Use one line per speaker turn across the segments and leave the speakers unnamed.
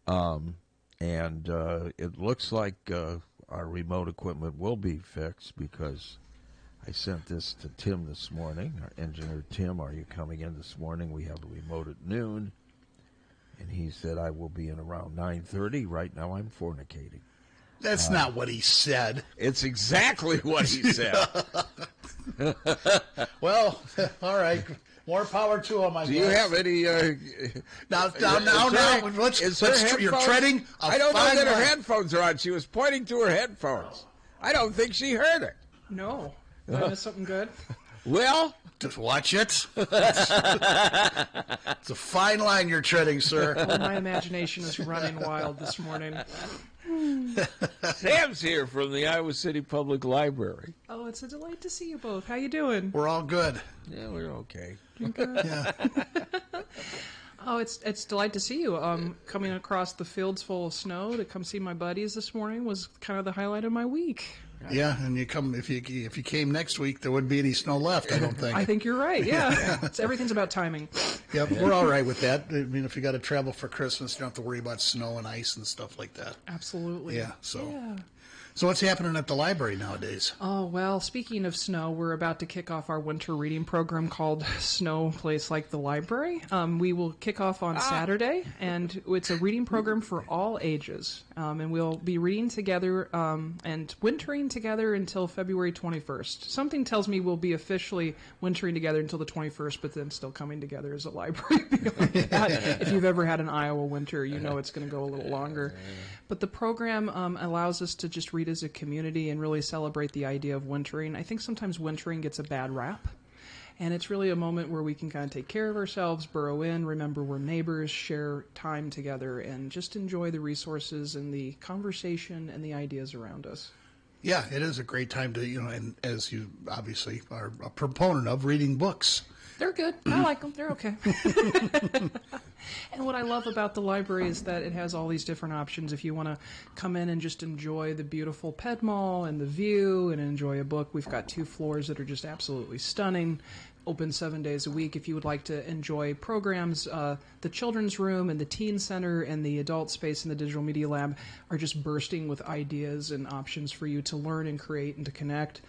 And it looks like our remote equipment will be fixed because I sent this to Tim this morning. Our engineer, Tim, are you coming in this morning? We have a remote at noon. And he said, I will be in around 9:30. Right now I'm fornicating.
That's not what he said.
It's exactly what he said.
Well, all right. More power to him, I guess.
Do you have any...
Now, you're treading a
I don't know
fine
that her
line.
headphones are on. She was pointing to her headphones. I don't think she heard it.
No. Did I miss something good?
Well...
Just watch it. It's a fine line you're treading, sir.
Oh, my imagination is running wild this morning.
Sam's here from the Iowa City Public Library.
Oh, it's a delight to see you both. How you doing?
We're all good.
Yeah, we're okay.
Good.
Yeah.
Oh, it's a delight to see you. Coming across the fields full of snow to come see my buddies this morning was kind of the highlight of my week.
Yeah, and you come if you came next week, there wouldn't be any snow left. I don't think.
I think you're right. Yeah, everything's about timing.
Yep, we're all right with that. I mean, if you got to travel for Christmas, you don't have to worry about snow and ice and stuff like that.
Absolutely.
Yeah. So.
Yeah.
So what's happening at the library nowadays?
Oh, well, speaking of snow, we're about to kick off our winter reading program called Snow Place Like the Library. We will kick off on Saturday, and it's a reading program for all ages. And we'll be reading together and wintering together until February 21st. Something tells me we'll be officially wintering together until the 21st, but then still coming together as a library. If you've ever had an Iowa winter, you know it's going to go a little longer. But the program allows us to just read as a community and really celebrate the idea of wintering. I think sometimes wintering gets a bad rap. And it's really a moment where we can kind of take care of ourselves, burrow in, remember we're neighbors, share time together, and just enjoy the resources and the conversation and the ideas around us.
Yeah, it is a great time to, and as you obviously are a proponent of, reading books.
They're good. I like them. They're okay. And what I love about the library is that it has all these different options. If you want to come in and just enjoy the beautiful Ped Mall and the view and enjoy a book, we've got 2 floors that are just absolutely stunning. Open 7 days a week. If you would like to enjoy programs, the children's room and the teen center and the adult space and the digital media lab are just bursting with ideas and options for you to learn and create and to connect.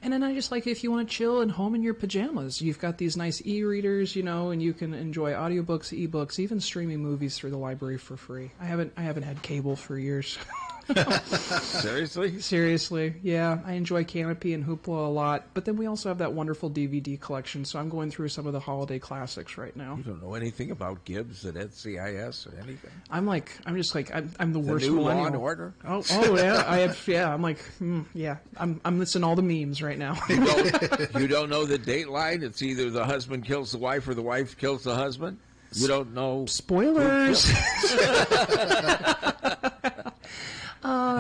And then I just like if you want to chill at home in your pajamas, you've got these nice e-readers, and you can enjoy audiobooks, e-books, even streaming movies through the library for free. I haven't had cable for years.
Seriously?
Seriously, yeah. I enjoy Canopy and Hoopla a lot, but then we also have that wonderful DVD collection, so I'm going through some of the holiday classics right now.
You don't know anything about Gibbs at NCIS or anything?
I'm the worst
The new
millennial.
Law and Order?
Oh yeah, I have. Yeah, I'm like, yeah. I'm listening to all the memes right now.
You don't know the Dateline? It's either the husband kills the wife or the wife kills the husband? You don't know?
Spoilers.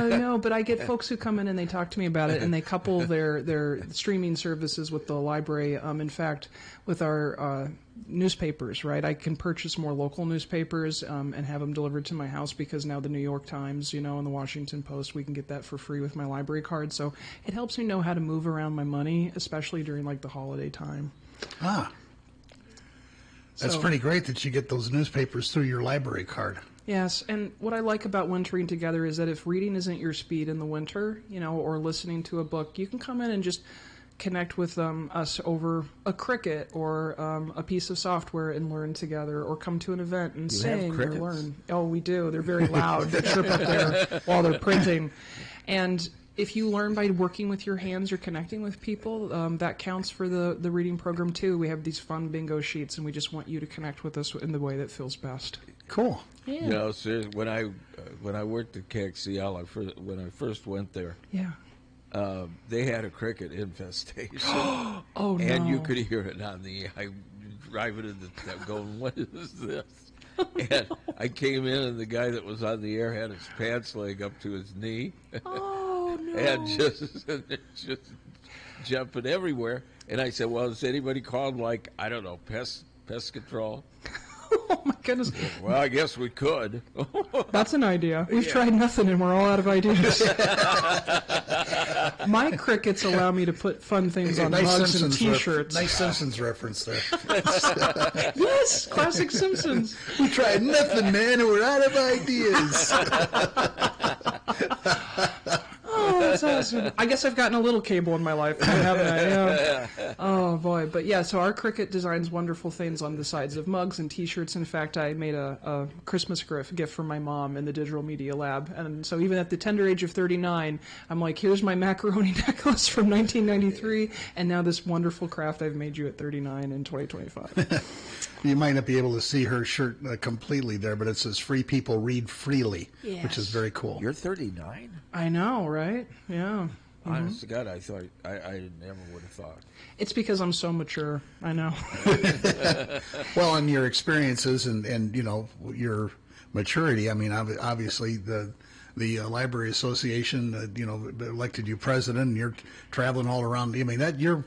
No, but I get folks who come in and they talk to me about it, and they couple their streaming services with the library. In fact, with our newspapers, right? I can purchase more local newspapers and have them delivered to my house because now the New York Times, and the Washington Post, we can get that for free with my library card. So it helps me know how to move around my money, especially during the holiday time.
That's pretty great that you get those newspapers through your library card.
Yes, and what I like about wintering together is that if reading isn't your speed in the winter, or listening to a book, you can come in and just connect with us over a Cricut or a piece of software and learn together, or come to an event and sing or learn. Oh, we do. They're very loud. They chirp up there while they're printing. And if you learn by working with your hands or connecting with people, that counts for the reading program too. We have these fun bingo sheets, and we just want you to connect with us in the way that feels best.
Cool.
Yeah.
Seriously, when I worked at KXCL, when I first went there,
yeah,
they had a cricket infestation.
Oh no!
And you could hear it on I driving in going, what is this? And I came in, and the guy that was on the air had his pants leg up to his knee.
Oh no!
And just jumping everywhere. And I said, well, has anybody called, I don't know, pest control?
Oh, my goodness.
Well, I guess we could.
That's an idea. We've tried nothing, and we're all out of ideas. My crickets allow me to put fun things on mugs and T-shirts.
Nice Simpsons reference there.
Yes, classic Simpsons.
We tried nothing, man, and we're out of ideas.
Oh, that's awesome. I guess I've gotten a little cable in my life, haven't I? Yeah. Oh, boy. But yeah, so our Cricket designs wonderful things on the sides of mugs and T-shirts. In fact, I made a Christmas gift for my mom in the digital media lab. And so even at the tender age of 39, I'm like, here's my macaroni necklace from 1993, and now this wonderful craft I've made you at 39 in 2025.
You might not be able to see her shirt completely there, but it says "Free People Read Freely,"
Yes.
which is very cool.
You're 39?
I know, right? Yeah.
Honest to God, I thought I never would have thought.
It's because I'm so mature. I know.
Well, and your experiences and you know your maturity. I mean, obviously the Library Association, you know, elected you president, and you're traveling all around. I mean, that you're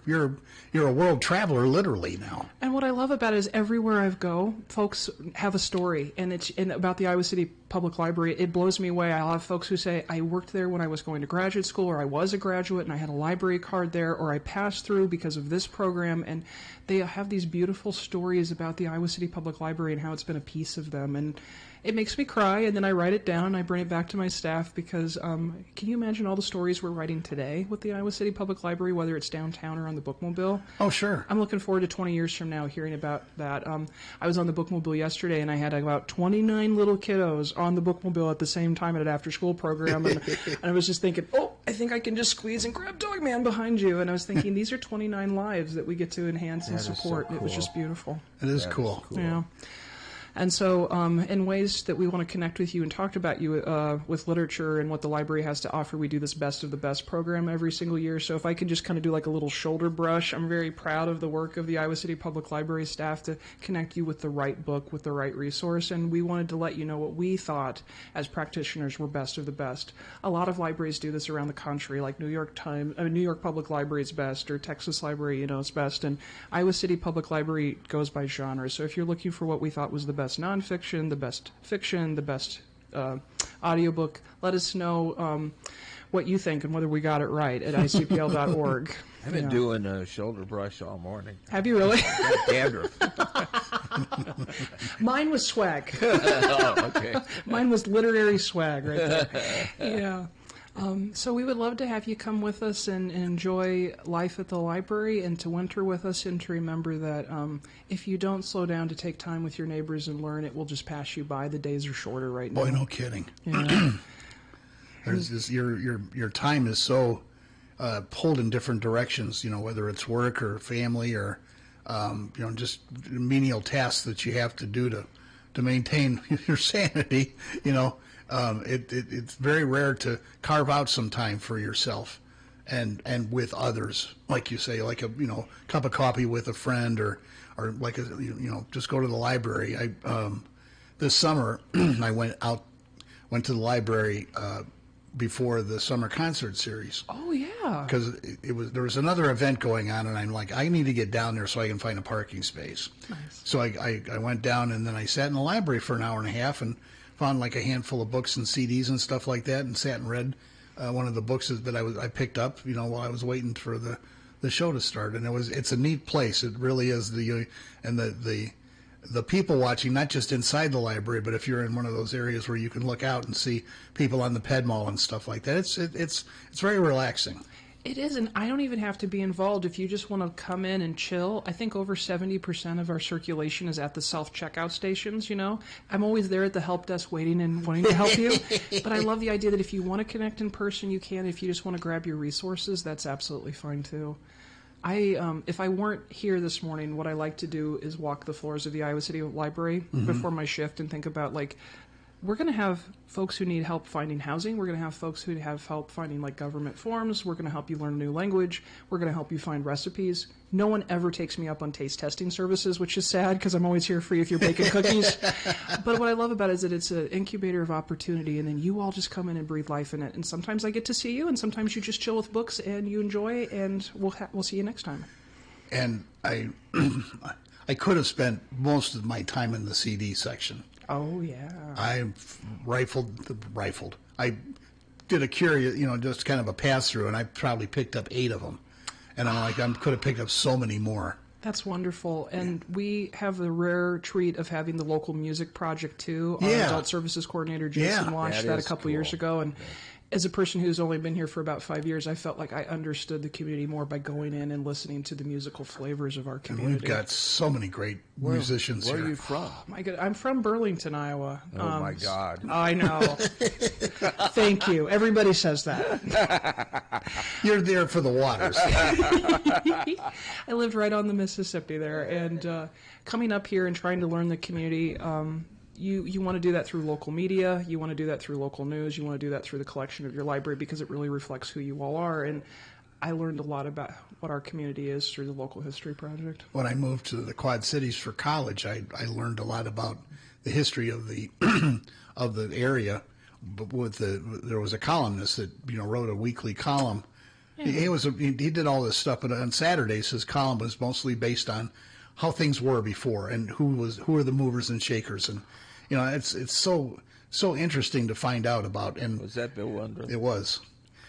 a world traveler literally now.
And what I love about it is everywhere I go, folks have a story, and about the Iowa City Public Library. It blows me away. I'll have folks who say, I worked there when I was going to graduate school, or I was a graduate and I had a library card there, or I passed through because of this program, and they have these beautiful stories about the Iowa City Public Library and how it's been a piece of them. And it makes me cry, and then I write it down, and I bring it back to my staff because can you imagine all the stories we're writing today with the Iowa City Public Library, whether it's downtown or on the Bookmobile?
Oh, sure.
I'm looking forward to 20 years from now hearing about that. I was on the Bookmobile yesterday, and I had about 29 little kiddos on the Bookmobile at the same time at an after-school program, and I was just thinking, oh, I think I can just squeeze and grab Dogman behind you. And I was thinking, these are 29 lives that we get to enhance and
That is so
support.
cool.
It was just beautiful.
It is cool.
Yeah. And so in ways that we want to connect with you and talk about you with literature and what the library has to offer, we do this Best of the Best program every single year. So if I could just kind of do like a little shoulder brush, I'm very proud of the work of the Iowa City Public Library staff to connect you with the right book, with the right resource. And we wanted to let you know what we thought as practitioners were best of the best. A lot of libraries do this around the country, like New York Public Library is best, or Texas Library, is best. And Iowa City Public Library goes by genre. So if you're looking for what we thought was the best nonfiction, the best fiction, the best audiobook, let us know what you think and whether we got it right at icpl.org.
I've been doing a shoulder brush all morning.
Have you really?
Got dandruff.
Mine was swag.
Oh, okay.
Mine was literary swag right there. Yeah. So we would love to have you come with us and enjoy life at the library, and to winter with us, and to remember that if you don't slow down to take time with your neighbors and learn, it will just pass you by. The days are shorter right now.
Boy, no kidding.
Yeah.
There's this, your time is so pulled in different directions, whether it's work or family or just menial tasks that you have to do to maintain your sanity. It's very rare to carve out some time for yourself and with others, like you say, like a cup of coffee with a friend, or like just go to the library. This summer I went to the library before the summer concert series.
Oh yeah.
Because there was another event going on, and I'm like, I need to get down there so I can find a parking space.
Nice.
So I went down, and then I sat in the library for an hour and a half and found like a handful of books and CDs and stuff like that, and sat and read one of the books that I picked up, while I was waiting for the show to start. And it's a neat place. It really is. The people watching, not just inside the library, but if you're in one of those areas where you can look out and see people on the Ped Mall and stuff like that, it's very relaxing.
It is, and I don't even have to be involved. If you just want to come in and chill, I think over 70% of our circulation is at the self-checkout stations, I'm always there at the help desk waiting and wanting to help you. But I love the idea that if you want to connect in person, you can. If you just want to grab your resources, that's absolutely fine too. If I weren't here this morning, what I like to do is walk the floors of the Iowa City Library before my shift and think about, we're going to have folks who need help finding housing. We're going to have folks who have help finding government forms. We're going to help you learn a new language. We're going to help you find recipes. No one ever takes me up on taste testing services, which is sad because I'm always here for you if you're baking cookies. But what I love about it is that it's an incubator of opportunity, and then you all just come in and breathe life in it. And sometimes I get to see you, and sometimes you just chill with books and you enjoy, and we'll see you next time. And
I could have spent most of my time in the CD section.
Oh, yeah.
I rifled. I did a curious, just kind of a pass through, and I probably picked up 8 of them. And I'm like, I could have picked up so many more.
That's wonderful. And we have the rare treat of having the local music project, too. Our
Yeah.
adult services coordinator, Jason,
Yeah.
launched
That
that a
is
couple years
cool.
ago. And as a person who's only been here for about 5 years, I felt like I understood the community more by going in and listening to the musical flavors of our
And
community.
we've got so many great musicians
Where
here.
are you from?
My God, I'm from Burlington, Iowa.
Oh, my God.
I know. Thank you. Everybody says that.
You're there for the waters.
I lived right on the Mississippi there, and coming up here and trying to learn the community, you want to do that through local media, you want to do that through local news, you want to do that through the collection of your library because it really reflects who you all are. And I learned a lot about what our community is through the Local History Project.
When I moved to the Quad Cities for college, I learned a lot about the history of the of the area. But there was a columnist that wrote a weekly column. He did all this stuff, but on Saturdays his column was mostly based on how things were before and who were the movers and shakers, and it's so interesting to find out about. And
Was that Bill Wonder?
it was.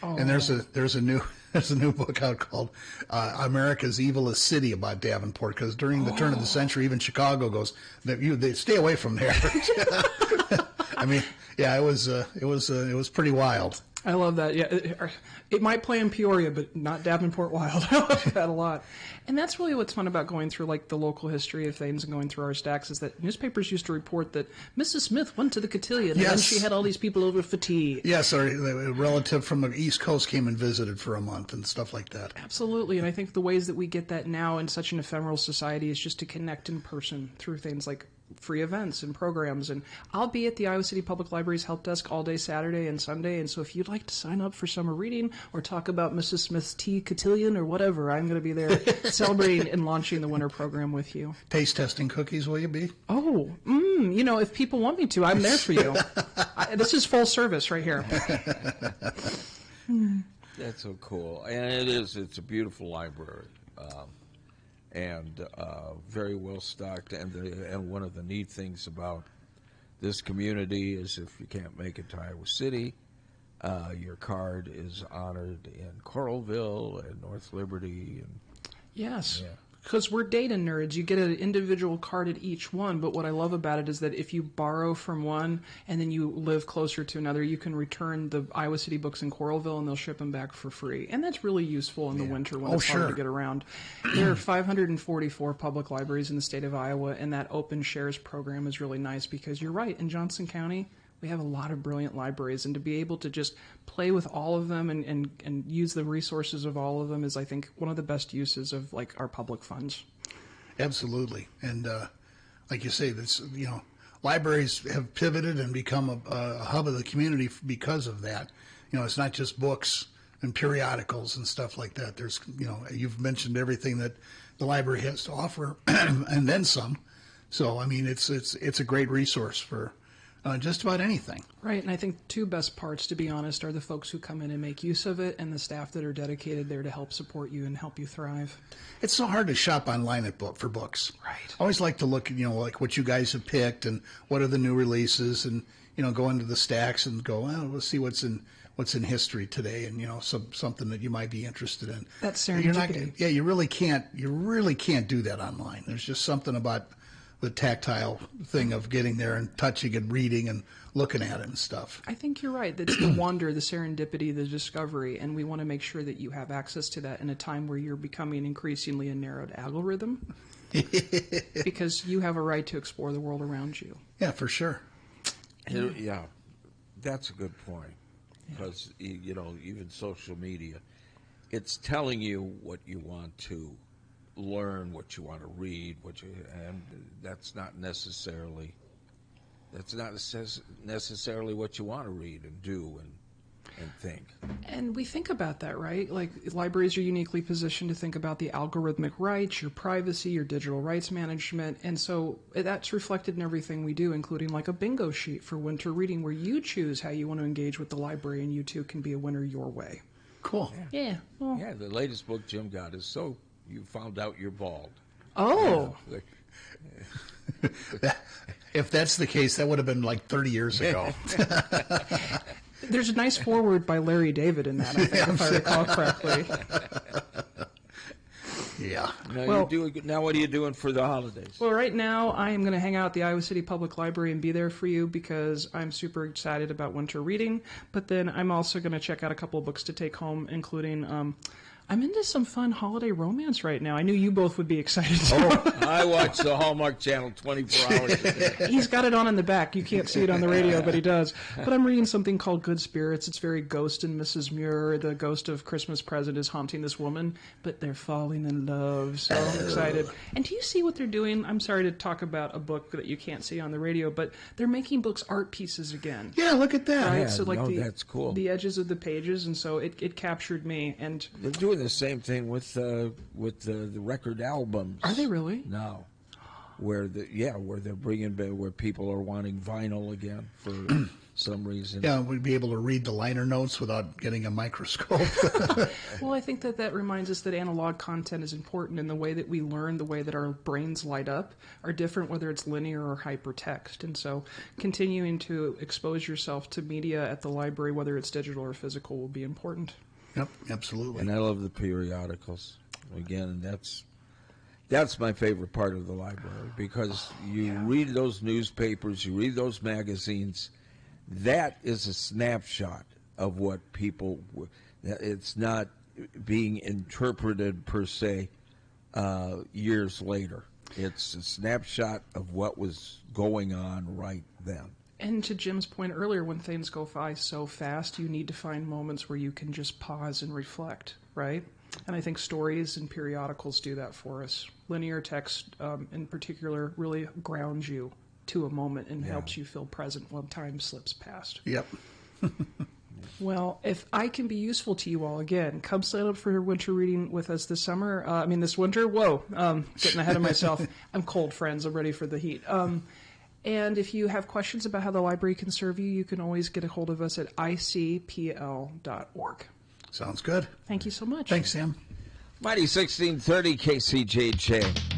Oh.
And there's a new book out called America's Evilest City about Davenport, because during the turn of the century, even Chicago goes they stay away from there. I mean, yeah, it was pretty wild.
I love that. Yeah, it might play in Peoria, but not Davenport Wild. I love that a lot. And that's really what's fun about going through like the local history of things and going through our stacks is that newspapers used to report that Mrs. Smith went to the cotillion and then
Yes.
she had all these people over for tea.
Yes, a relative from the East Coast came and visited for a month and stuff like that.
Absolutely. And I think the ways that we get that now in such an ephemeral society is just to connect in person through things like free events and programs. And I'll be at the Iowa City Public Library's help desk all day Saturday and Sunday. And so if you'd like to sign up for summer reading or talk about Mrs. Smith's tea cotillion or whatever, I'm going to be there celebrating and launching the winter program with you.
Taste testing cookies, will you be?
Oh, if people want me to, I'm there for you. This is full service right here.
That's so cool. And it's a beautiful library. And very well stocked. And one of the neat things about this community is if you can't make it to Iowa City, your card is honored in Coralville and North Liberty. And
Yes.
Yeah.
Because we're data nerds. You get an individual card at each one, but what I love about it is that if you borrow from one and then you live closer to another, you can return the Iowa City books in Coralville and they'll ship them back for free. And that's really useful in the winter when it's hard
sure.
to get around. There are 544 public libraries in the state of Iowa, and that Open Shares program is really nice because you're right, in Johnson County, we have a lot of brilliant libraries, and to be able to just play with all of them and use the resources of all of them is, I think, one of the best uses of like our public funds.
Absolutely. And like you say, that's libraries have pivoted and become a hub of the community because of that. It's not just books and periodicals and stuff like that. There's you've mentioned everything that the library has to offer and then some. So I mean, it's a great resource for just about anything.
Right, and I think two best parts, to be honest, are the folks who come in and make use of it and the staff that are dedicated there to help support you and help you thrive.
It's so hard to shop online for books.
Right.
I always like to look at, like what you guys have picked and what are the new releases and, go into the stacks and go, well, let's see what's in history today and, something that you might be interested in.
That's
You're not,
serendipity.
you really can't do that online. There's just something about the tactile thing of getting there and touching and reading and looking at it and stuff.
I think you're right. That's the wonder, the serendipity, the discovery, and we want to make sure that you have access to that in a time where you're becoming increasingly a narrowed algorithm because you have a right to explore the world around you.
Yeah, for sure.
yeah, that's a good point. Because, even social media, it's telling you what you want to learn, what you want to read, and that's not necessarily what you want to read and do and think.
And we think about that, right? Like libraries are uniquely positioned to think about the algorithmic rights, your privacy, your digital rights management. And so that's reflected in everything we do, including like a bingo sheet for winter reading where you choose how you want to engage with the library and you too can be a winner your way.
Cool.
Yeah. Well,
Yeah, the latest book Jim got is So You Found Out You're Bald.
oh,
If that's the case, that would have been like 30 years ago.
There's a nice foreword by Larry David in that, I think, if I recall correctly.
Yeah.
Now what are you doing for the holidays?
Well, right now I am going to hang out at the Iowa City Public Library and be there for you because I'm super excited about winter reading. But then I'm also going to check out a couple of books to take home, including I'm into some fun holiday romance right now. I knew you both would be excited.
I watch the Hallmark Channel 24 hours a day.
He's got it on in the back. You can't see it on the radio, but he does. But I'm reading something called Good Spirits. It's very Ghost and Mrs. Muir. The ghost of Christmas present is haunting this woman, but they're falling in love. So I'm excited. And do you see what they're doing? I'm sorry to talk about a book that you can't see on the radio, but they're making books art pieces again.
Yeah, look at that.
Right?
Yeah,
So like
that's cool.
the edges of the pages, and so it captured me. And
They're doing the same thing with the record albums.
are they really?
No, where they're bringing where people are wanting vinyl again for some reason.
Yeah, we'd be able to read the liner notes without getting a microscope.
Well, I think that reminds us that analog content is important, and the way that we learn, the way that our brains light up, are different whether it's linear or hypertext. And so continuing to expose yourself to media at the library, whether it's digital or physical, will be important.
Yep, absolutely.
And I love the periodicals. Again, that's my favorite part of the library because you read those newspapers, you read those magazines. That is a snapshot of what people. It's not being interpreted per se years later. It's a snapshot of what was going on right then.
And to Jim's point earlier, when things go by so fast, you need to find moments where you can just pause and reflect, right? And I think stories and periodicals do that for us. Linear text, in particular, really grounds you to a moment and helps you feel present while time slips past.
Yep.
Well, if I can be useful to you all, again, come sign up for winter reading with us this summer. This winter. Whoa, getting ahead of myself. I'm cold, friends. I'm ready for the heat. And if you have questions about how the library can serve you, you can always get a hold of us at icpl.org.
Sounds good.
Thank you so much.
Thanks, Sam.
Mighty 1630 KCJJ.